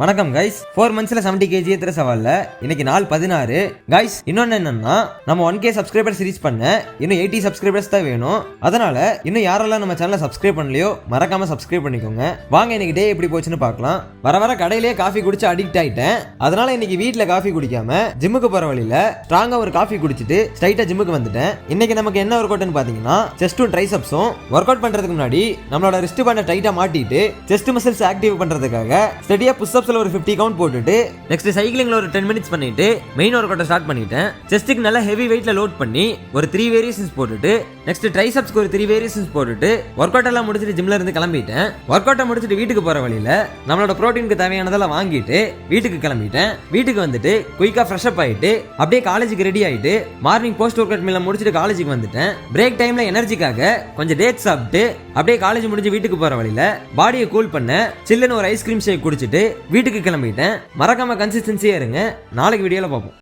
வணக்கம் guys. 4 monthsல 70 kg ஏத்துற சவால்ல இன்னைக்கு நாள் 16. கைஸ் இன்னொன்னு என்னன்னா, நம்ம 1k சப்ஸ்கிரைபர்ஸ் ரீச் பண்ண இன்னும் 80 சப்ஸ்கிரைபர்ஸ் தான் வேணும். அதனால இன்னும் யாரெல்லாம் நம்ம சேனலை சப்ஸ்கிரைப் பண்ணலையோ மறக்காம சப்ஸ்கிரைப் பண்ணிக்கோங்க. வாங்க இன்னைக்கு டே எப்படி போச்சுன்னு பார்க்கலாம். வர கடையிலேயே காஃபி குடிச்சு அடிக்ட் ஆயிட்டேன். அதனால இன்னைக்கு வீட்ல காஃபி குடிக்காம ஜிம்முக்கு போற வழியில ஸ்ட்ராங்கா ஒரு காஃபி குடிச்சிட்டு ஸ்ட்ரைட்டா ஜிம்முக்கு வந்துட்டேன். இன்னைக்கு நமக்கு என்ன ஒர்க் அவுட்னு பாத்தீங்கன்னா, செஸ்டும் ட்ரைசெப்ஸும். ஒர்க் அவுட் பண்றதுக்கு முன்னாடி நம்மளோட ரிஸ்ட் பேண்டை டைட்டா மாட்டிட்டு செஸ்ட் மசில்ஸ் ஆக்டிவ் பண்றதுக்காக ஸ்டெடியா புஷ்அப்ஸ்ல ஒரு 50 கவுண்ட் போட்டுட்டு நெக்ஸ்ட் சைக்கிளிங்ல ஒரு 10 மினிட்ஸ் பண்ணிட்டு மெயின் ஒர்க் அவுட் ஸ்டார்ட் பண்ணிட்டேன். செஸ்ட்க்கு நல்ல ஹெவி வெயிட்ல லோட் பண்ணி ஒரு 3 வேரியேஷன்ஸ் போட்டுட்டு நெக்ஸ்ட் ட்ரைசெப்ஸ்க்கு ஒரு 3 வேரியேஷன்ஸ் போட்டுட்டு ஒர்க் அவுட் எல்லாம் முடிச்சிட்டு ஜிம்ல இருந்து கிளம்பிட்டேன். ஒர்க் அவுட் முடிச்சிட்டு வீட்டுக்கு போற வழியில நம்மளோட புரோட்டீனுக்கு தேவையானதெல்லாம் வாங்கிட்டு வீட்டுக்கு கிளம்பிட்டேன். வீட்டுக்கு வந்துட்டு குயிக்கா ஃப்ரெஷ் அப் ஆயிட்டு அப்படியே காலேஜுக்கு ரெடி ஆயிட்டு மார்னிங் போஸ்ட் ஒர்க் அவுட் மீல முடிச்சிட்டு காலேஜுக்கு வந்துட்டேன். பிரேக் டைம்ல எனர்ஜிக்காக கொஞ்சம் டேட்ஸ் சாப்பிட்டு அப்படியே காலேஜ் முடிஞ்சு வீட்டுக்கு போற வழியில பாடியை கூல் பண்ண சில்லுன்னு ஒரு ஐஸ்கிரீம் ஷேக் குடிச்சிட்டு வீட்டுக்கு கிளம்பிட்டேன். மறக்காம கன்சிஸ்டன்சியா இருங்க. நாளைக்கு வீடியோல பார்ப்போம்.